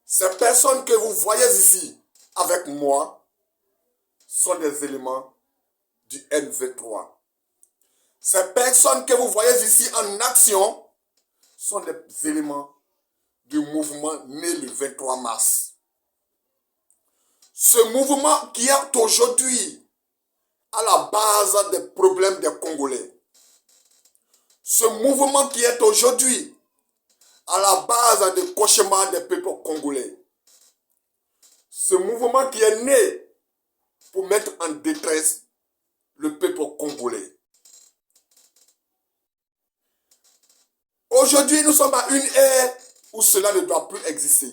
Ces personnes que vous voyez ici avec moi sont des éléments du M23. Ces personnes que vous voyez ici en action sont des éléments du mouvement né le 23 mars. Ce mouvement qui est aujourd'hui à la base des problèmes des Congolais. Ce mouvement qui est aujourd'hui à la base des cauchemars des peuples congolais. Ce mouvement qui est né pour mettre en détresse le peuple congolais. Aujourd'hui, nous sommes à une ère où cela ne doit plus exister.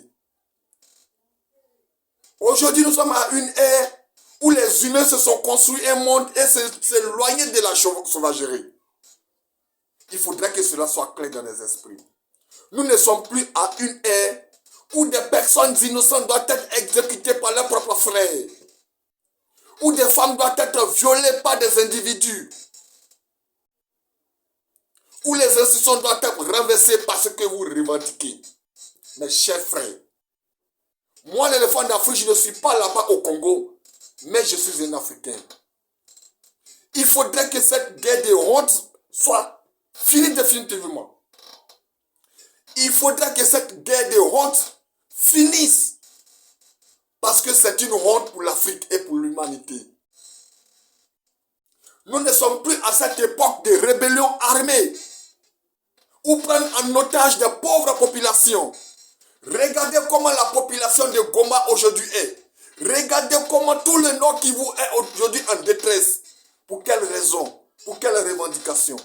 Aujourd'hui, nous sommes à une ère où les humains se sont construits un monde et s'éloigner de la sauvagerie. Il faudrait que cela soit clair dans les esprits. Nous ne sommes plus à une ère où des personnes innocentes doivent être exécutées par leurs propres frères. Où des femmes doivent être violées par des individus. Où les institutions doivent être renversées parce que vous revendiquez. Mes chers frères, moi l'éléphant d'Afrique, je ne suis pas là-bas au Congo, mais je suis un Africain. Il faudrait que cette guerre de honte soit finie définitivement. Il faudrait que cette guerre de honte finisse. Parce que c'est une honte pour l'Afrique et pour l'humanité. Nous ne sommes plus à cette époque de rébellion armée. Ou prendre en otage de pauvres populations. Regardez comment la population de Goma aujourd'hui est. Regardez comment tout le Nord Kivu est aujourd'hui en détresse. Pour quelle raison? Pour quelle revendication?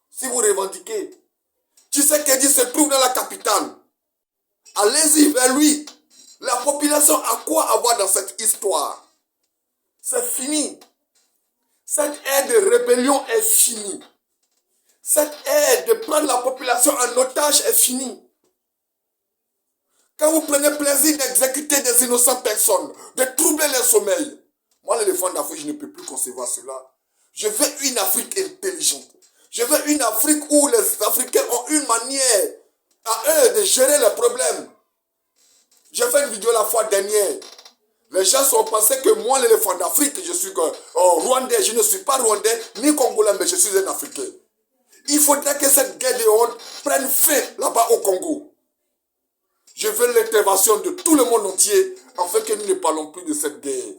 Si vous revendiquez, Tshisekedi se trouve dans la capitale. Allez-y vers lui. La population a quoi avoir dans cette histoire? C'est fini. Cette ère de rébellion est finie. Cette ère de prendre la population en otage est finie. Quand vous prenez plaisir d'exécuter des innocentes personnes, de troubler les sommeils, moi l'éléphant d'Afrique, je ne peux plus concevoir cela. Je veux une Afrique intelligente. Je veux une Afrique où les Africains ont une manière à eux de gérer les problèmes. J'ai fait une vidéo la fois dernière. Les gens sont pensés que moi l'éléphant d'Afrique, je suis rwandais. Je ne suis pas rwandais ni congolais, mais je suis un Africain. Il faudrait que cette guerre de honte prenne fin là-bas au Congo. Je veux l'intervention de tout le monde entier afin que nous ne parlons plus de cette guerre.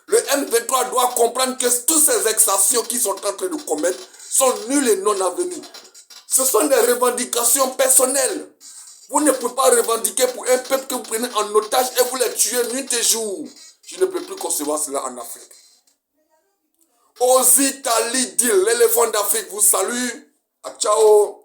Le M23 doit comprendre que toutes ces exactions qu'ils sont en train de commettre sont nulles et non avenues. Ce sont des revendications personnelles. Vous ne pouvez pas revendiquer pour un peuple que vous prenez en otage et vous les tuez nuit et jour. Je ne peux plus concevoir cela en Afrique. Ozzy Tali Dil, l'éléphant d'Afrique, vous salue. Ciao.